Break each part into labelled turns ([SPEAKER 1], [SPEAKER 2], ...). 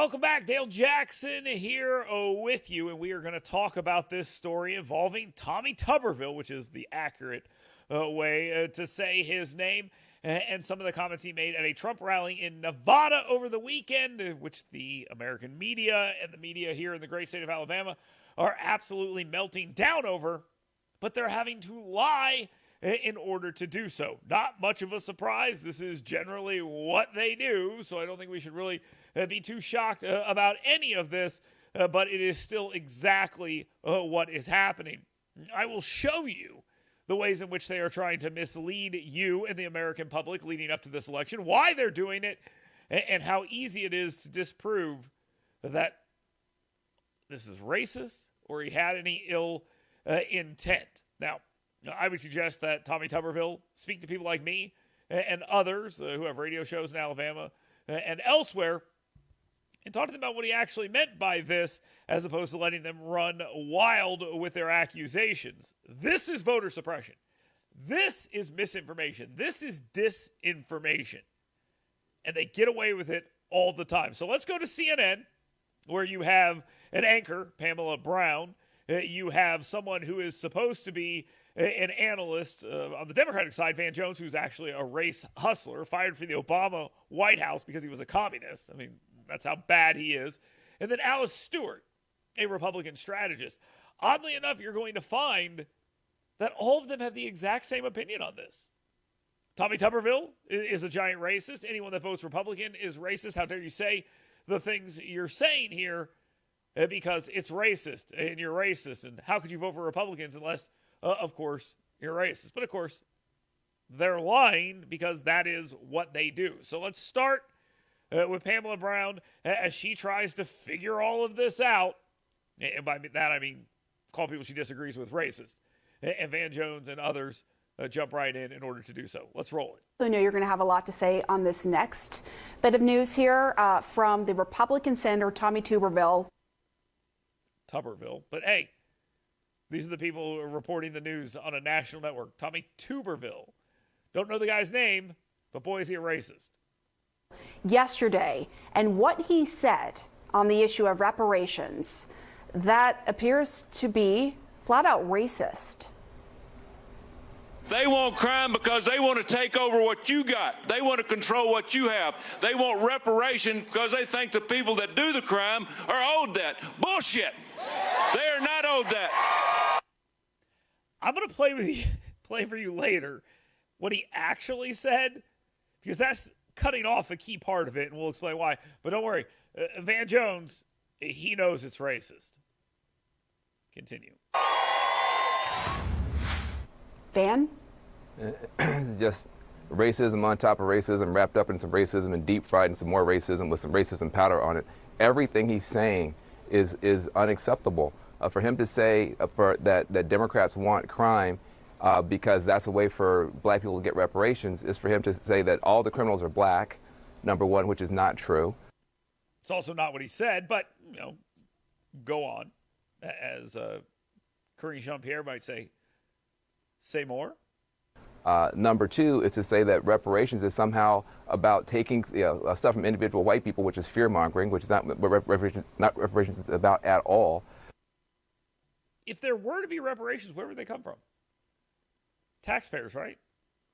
[SPEAKER 1] Welcome back. Dale Jackson here with you, and we are going to talk about this story involving Tommy Tuberville, which is the accurate way to say his name, and some of the comments he made at a Trump rally in Nevada over the weekend, which the American media and the media here in the great state of Alabama are absolutely melting down over, but they're having to lie in order to do so. Not much of a surprise. This is generally what they do, so I don't think we should really be too shocked about any of this, but it is still exactly what is happening. I will show you the ways in which they are trying to mislead you and the American public leading up to this election, why they're doing it, and how easy it is to disprove that this is racist or he had any ill intent. Now, I would suggest that Tommy Tuberville speak to people like me and others who have radio shows in Alabama and elsewhere and talk to them about what he actually meant by this, as opposed to letting them run wild with their accusations. This is voter suppression. This is misinformation. This is disinformation. And they get away with it all the time. So let's go to CNN, where you have an anchor, Pamela Brown. You have someone who is supposed to be an analyst on the Democratic side, Van Jones, who's actually a race hustler, fired from the Obama White House because he was a communist. I mean, that's how bad he is. And then Alice Stewart, a Republican strategist. Oddly enough, you're going to find that all of them have the exact same opinion on this. Tommy Tuberville is a giant racist. Anyone that votes Republican is racist. How dare you say the things you're saying here because it's racist and you're racist. And how could you vote for Republicans unless, of course, you're racist? But, of course, they're lying because that is what they do. So let's start with Pamela Brown as she tries to figure all of this out. And by that, I mean call people she disagrees with racist. And Van Jones and others jump right in order to do so. Let's roll it.
[SPEAKER 2] I know you're going to have a lot to say on this next bit of news here from the Republican Senator Tommy Tuberville.
[SPEAKER 1] But hey, these are the people who are reporting the news on a national network. Tommy Tuberville. Don't know the guy's name, but boy, is he a racist.
[SPEAKER 2] Yesterday, and what he said on the issue of reparations, that appears to be flat out racist.
[SPEAKER 3] They want crime because they want to take over what you got. They want to control what you have. They want reparation because they think the people that do the crime are owed that. Bullshit. They are not owed that.
[SPEAKER 1] I'm going to play for you later what he actually said, because that's cutting off a key part of it, and we'll explain why. But don't worry, Van Jones, he knows it's racist. Continue.
[SPEAKER 2] Van?
[SPEAKER 4] Just racism on top of racism, wrapped up in some racism and deep fried in some more racism with some racism powder on it. Everything he's saying is unacceptable. For him to say that Democrats want crime because that's a way for black people to get reparations is for him to say that all the criminals are black, number one, which is not true.
[SPEAKER 1] It's also not what he said, but, go on. As Karine Jean-Pierre might say more.
[SPEAKER 4] Number two is to say that reparations is somehow about taking stuff from individual white people, which is fear-mongering, which is not what reparations is about at all.
[SPEAKER 1] If there were to be reparations, where would they come from? Taxpayers, right?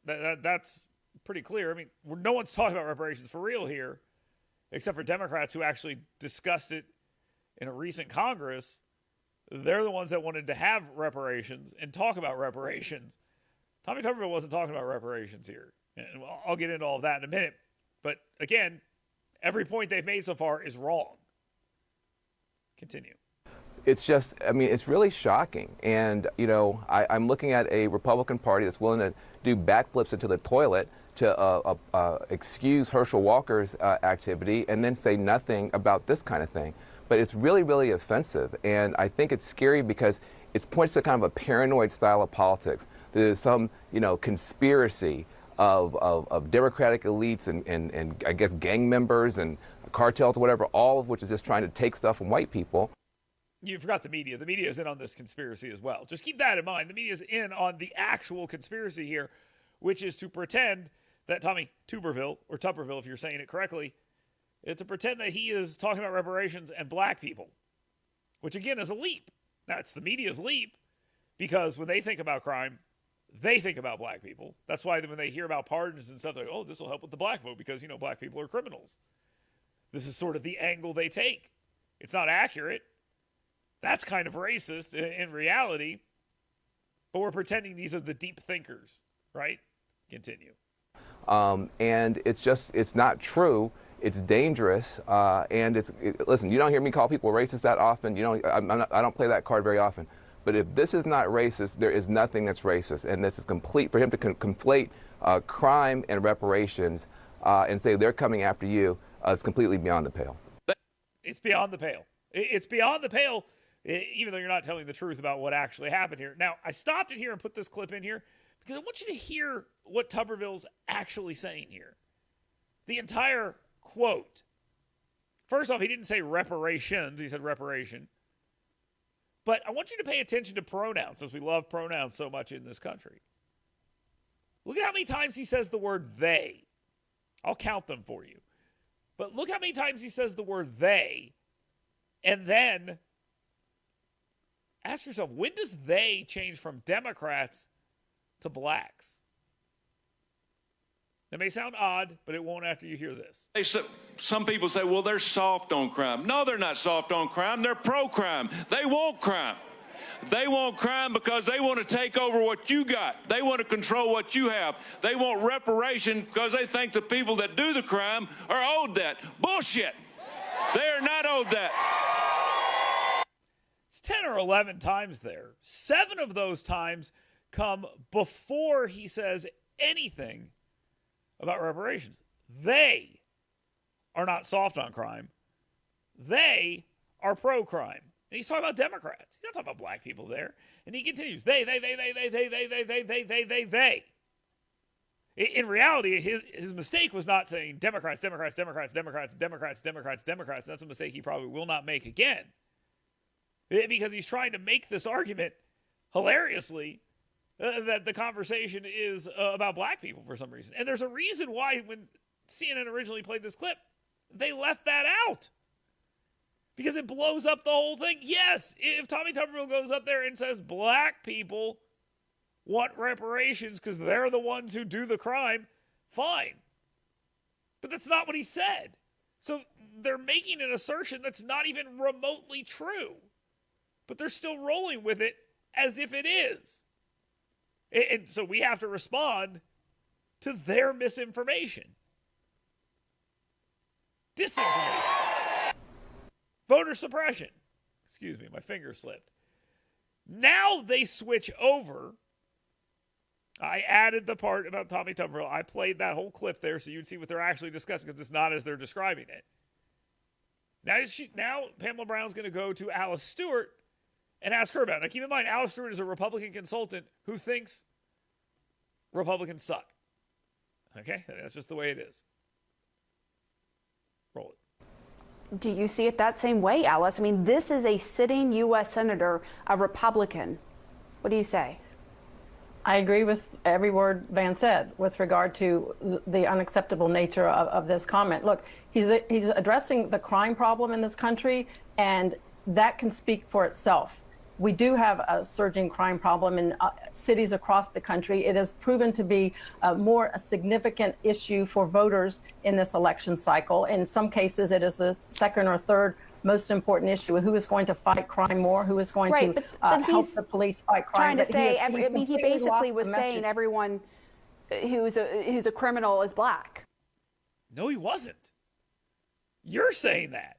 [SPEAKER 1] That's pretty clear. I mean, no one's talking about reparations for real here, except for Democrats who actually discussed it in a recent Congress. They're the ones that wanted to have reparations and talk about reparations. Tommy Tuberville wasn't talking about reparations here. And I'll get into all of that in a minute. But again, every point they've made so far is wrong. Continue.
[SPEAKER 4] It's just, it's really shocking. And, I'm looking at a Republican Party that's willing to do backflips into the toilet to excuse Herschel Walker's activity and then say nothing about this kind of thing. But it's really, really offensive. And I think it's scary because it points to kind of a paranoid style of politics. There's some, conspiracy of Democratic elites and I guess gang members and cartels or whatever, all of which is just trying to take stuff from white people.
[SPEAKER 1] You forgot the media. The media is in on this conspiracy as well. Just keep that in mind. The media is in on the actual conspiracy here, which is to pretend that Tommy Tuberville, or Tuberville if you're saying it correctly, to pretend that he is talking about reparations and black people, which again is a leap. Now, it's the media's leap because when they think about crime, they think about black people. That's why when they hear about pardons and stuff, they're like, oh, this will help with the black vote because, black people are criminals. This is sort of the angle they take. It's not accurate. That's kind of racist in reality. But we're pretending these are the deep thinkers, right? Continue.
[SPEAKER 4] And it's not true. It's dangerous. And listen, you don't hear me call people racist that often. I don't play that card very often. But if this is not racist, there is nothing that's racist. And this is complete, for him to conflate crime and reparations and say they're coming after you is completely beyond the pale.
[SPEAKER 1] It's beyond the pale. It's beyond the pale, even though you're not telling the truth about what actually happened here. Now, I stopped it here and put this clip in here because I want you to hear what Tuberville's actually saying here. The entire quote. First off, he didn't say reparations. He said reparation. But I want you to pay attention to pronouns, since we love pronouns so much in this country. Look at how many times he says the word they. I'll count them for you. But look how many times he says the word they. And then ask yourself, when does they change from Democrats to blacks? That may sound odd, but it won't after you hear this.
[SPEAKER 3] Some people say, well, they're soft on crime. No, they're not soft on crime. They're pro-crime. They want crime. They want crime because they want to take over what you got. They want to control what you have. They want reparation because they think the people that do the crime are owed that. Bullshit. They are not owed that.
[SPEAKER 1] It's 10 or 11 times there. 7 of those times come before he says anything about reparations. They are not soft on crime. They are pro-crime. And he's talking about Democrats. He's not talking about black people there. And he continues, they. In reality, his mistake was not saying Democrats. That's a mistake he probably will not make again. Because he's trying to make this argument hilariously that the conversation is about black people for some reason. And there's a reason why when CNN originally played this clip, they left that out. Because it blows up the whole thing. Yes, if Tommy Tuberville goes up there and says black people want reparations because they're the ones who do the crime, fine. But that's not what he said. So they're making an assertion that's not even remotely true. But they're still rolling with it as if it is. And so we have to respond to their misinformation. Disinformation. Voter suppression. Excuse me, my finger slipped. Now they switch over. I added the part about Tommy Tuberville. I played that whole clip there so you'd see what they're actually discussing because it's not as they're describing it. Now Pamela Brown's going to go to Alice Stewart and ask her about it. Now, keep in mind, Alice Stewart is a Republican consultant who thinks Republicans suck. Okay? That's just the way it is. Roll it.
[SPEAKER 2] Do you see it that same way, Alice? I mean, this is a sitting U.S. Senator, a Republican. What do you say?
[SPEAKER 5] I agree with every word Van said with regard to the unacceptable nature of this comment. Look, he's addressing the crime problem in this country, and that can speak for itself. We do have a surging crime problem in cities across the country. It has proven to be a significant issue for voters in this election cycle. In some cases, it is the second or third most important issue. Who is going to fight crime more? Who is going to help the police fight crime?
[SPEAKER 2] Trying to say, he basically was saying everyone who's a criminal is black.
[SPEAKER 1] No, he wasn't. You're saying that.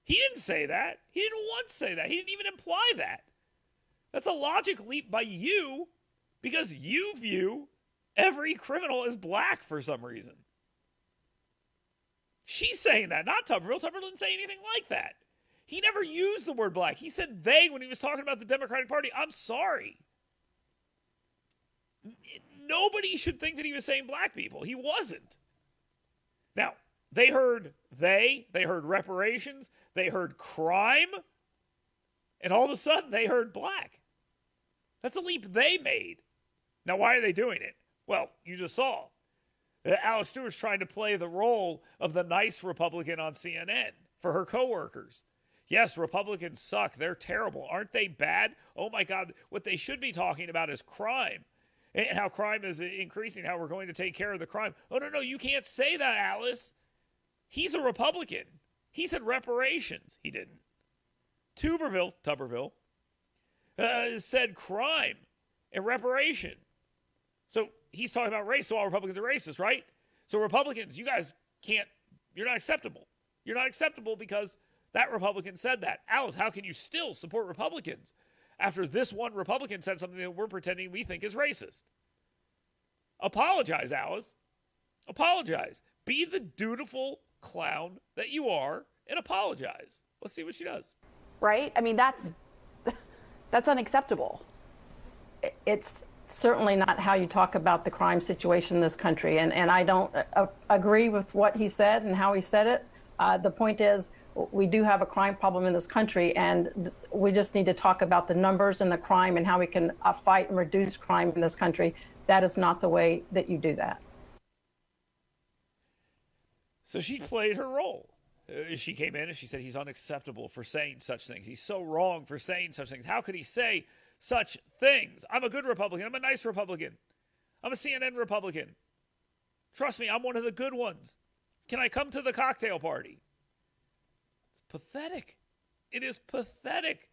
[SPEAKER 1] He didn't say that. He didn't once say that. He didn't even imply that. That's a logic leap by you because you view every criminal as black for some reason. She's saying that, not Tuberville. Tuberville didn't say anything like that. He never used the word black. He said they when he was talking about the Democratic Party. I'm sorry. Nobody should think that he was saying black people. He wasn't. Now, they heard reparations, they heard crime, and all of a sudden they heard black. That's a leap they made. Now, why are they doing it? Well, you just saw. Alice Stewart's trying to play the role of the nice Republican on CNN for her coworkers. Yes, Republicans suck. They're terrible. Aren't they bad? Oh my God. What they should be talking about is crime and how crime is increasing, how we're going to take care of the crime. Oh, no, you can't say that, Alice. He's a Republican. He said reparations. He didn't. Tuberville, said crime and reparation. So he's talking about race, so all Republicans are racist, right? So Republicans, you guys can't, you're not acceptable. You're not acceptable because that Republican said that. Alice, how can you still support Republicans after this one Republican said something that we're pretending we think is racist? Apologize, Alice. Apologize. Be the dutiful clown that you are and apologize. Let's see what she does.
[SPEAKER 2] Right? I mean, that's unacceptable.
[SPEAKER 5] It's certainly not how you talk about the crime situation in this country. And I don't agree with what he said and how he said it. The point is, we do have a crime problem in this country, and we just need to talk about the numbers and the crime and how we can fight and reduce crime in this country. That is not the way that you do that.
[SPEAKER 1] So she played her role. She came in and she said he's unacceptable for saying such things. He's so wrong for saying such things. How could he say such things? I'm a good Republican. I'm a nice Republican. I'm a CNN Republican. Trust me, I'm one of the good ones. Can I come to the cocktail party? It's pathetic. It is pathetic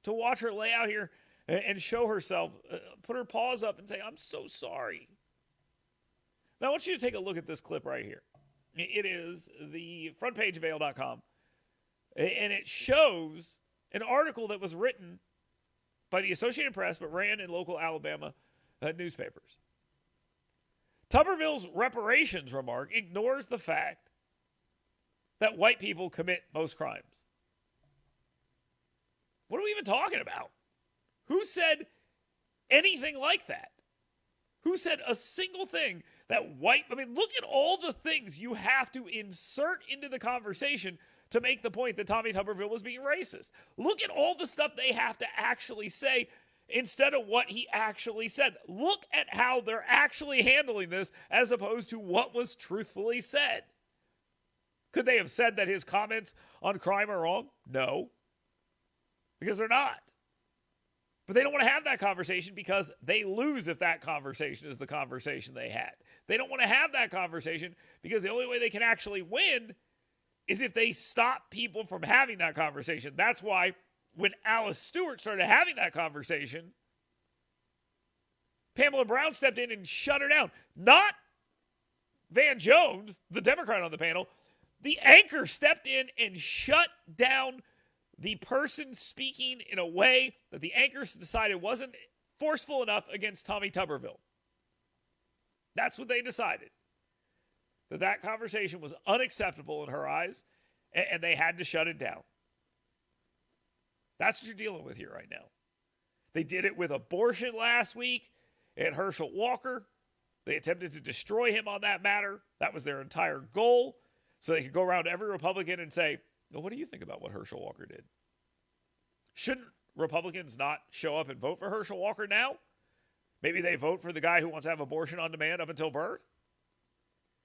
[SPEAKER 1] to watch her lay out here and show herself, put her paws up and say, I'm so sorry. Now, I want you to take a look at this clip right here. It is the front page of AL.com, and it shows an article that was written by the Associated Press but ran in local Alabama newspapers. Tuberville's reparations remark ignores the fact that white people commit most crimes. What are we even talking about? Who said anything like that? Who said a single thing that white... I mean, look at all the things you have to insert into the conversation to make the point that Tommy Tuberville was being racist. Look at all the stuff they have to actually say instead of what he actually said. Look at how they're actually handling this as opposed to what was truthfully said. Could they have said that his comments on crime are wrong? No, because they're not. But they don't want to have that conversation because they lose if that conversation is the conversation they had. They don't want to have that conversation because the only way they can actually win is if they stop people from having that conversation. That's why when Alice Stewart started having that conversation, Pamela Brown stepped in and shut her down. Not Van Jones, the Democrat on the panel. The anchor stepped in and shut down the person speaking in a way that the anchors decided wasn't forceful enough against Tommy Tuberville. That's what they decided. That conversation was unacceptable in her eyes, and they had to shut it down. That's what you're dealing with here right now. They did it with abortion last week and Herschel Walker. They attempted to destroy him on that matter. That was their entire goal. So they could go around to every Republican and say, well, what do you think about what Herschel Walker did? Shouldn't Republicans not show up and vote for Herschel Walker now? Maybe they vote for the guy who wants to have abortion on demand up until birth.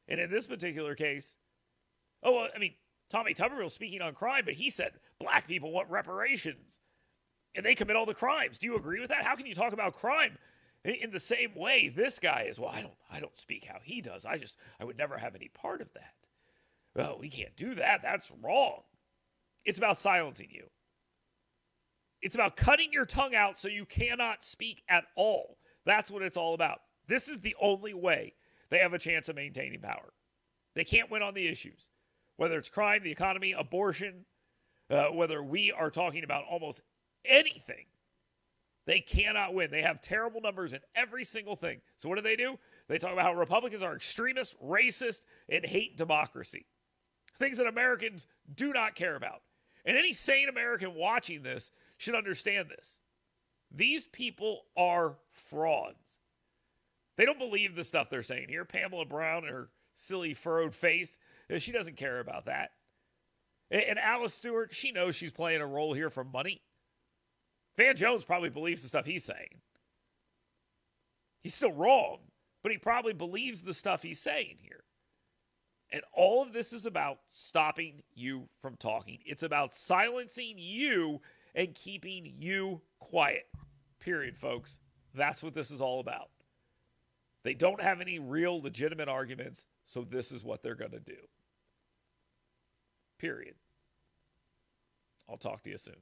[SPEAKER 1] And in this particular case, Tommy Tuberville speaking on crime, but he said black people want reparations and they commit all the crimes. Do you agree with that? How can you talk about crime in the same way this guy is? Well, I don't speak how he does. I would never have any part of that. Oh, we can't do that. That's wrong. It's about silencing you. It's about cutting your tongue out so you cannot speak at all. That's what it's all about. This is the only way they have a chance of maintaining power. They can't win on the issues. Whether it's crime, the economy, abortion, whether we are talking about almost anything, they cannot win. They have terrible numbers in every single thing. So what do? They talk about how Republicans are extremists, racist, and hate democracy. Things that Americans do not care about. And any sane American watching this should understand this. These people are frauds. They don't believe the stuff they're saying here. Pamela Brown and her silly furrowed face, she doesn't care about that. And Alice Stewart, she knows she's playing a role here for money. Van Jones probably believes the stuff he's saying. He's still wrong, but he probably believes the stuff he's saying here. And all of this is about stopping you from talking. It's about silencing you and keeping you quiet. Period, folks. That's what this is all about. They don't have any real legitimate arguments, so this is what they're going to do. Period. I'll talk to you soon.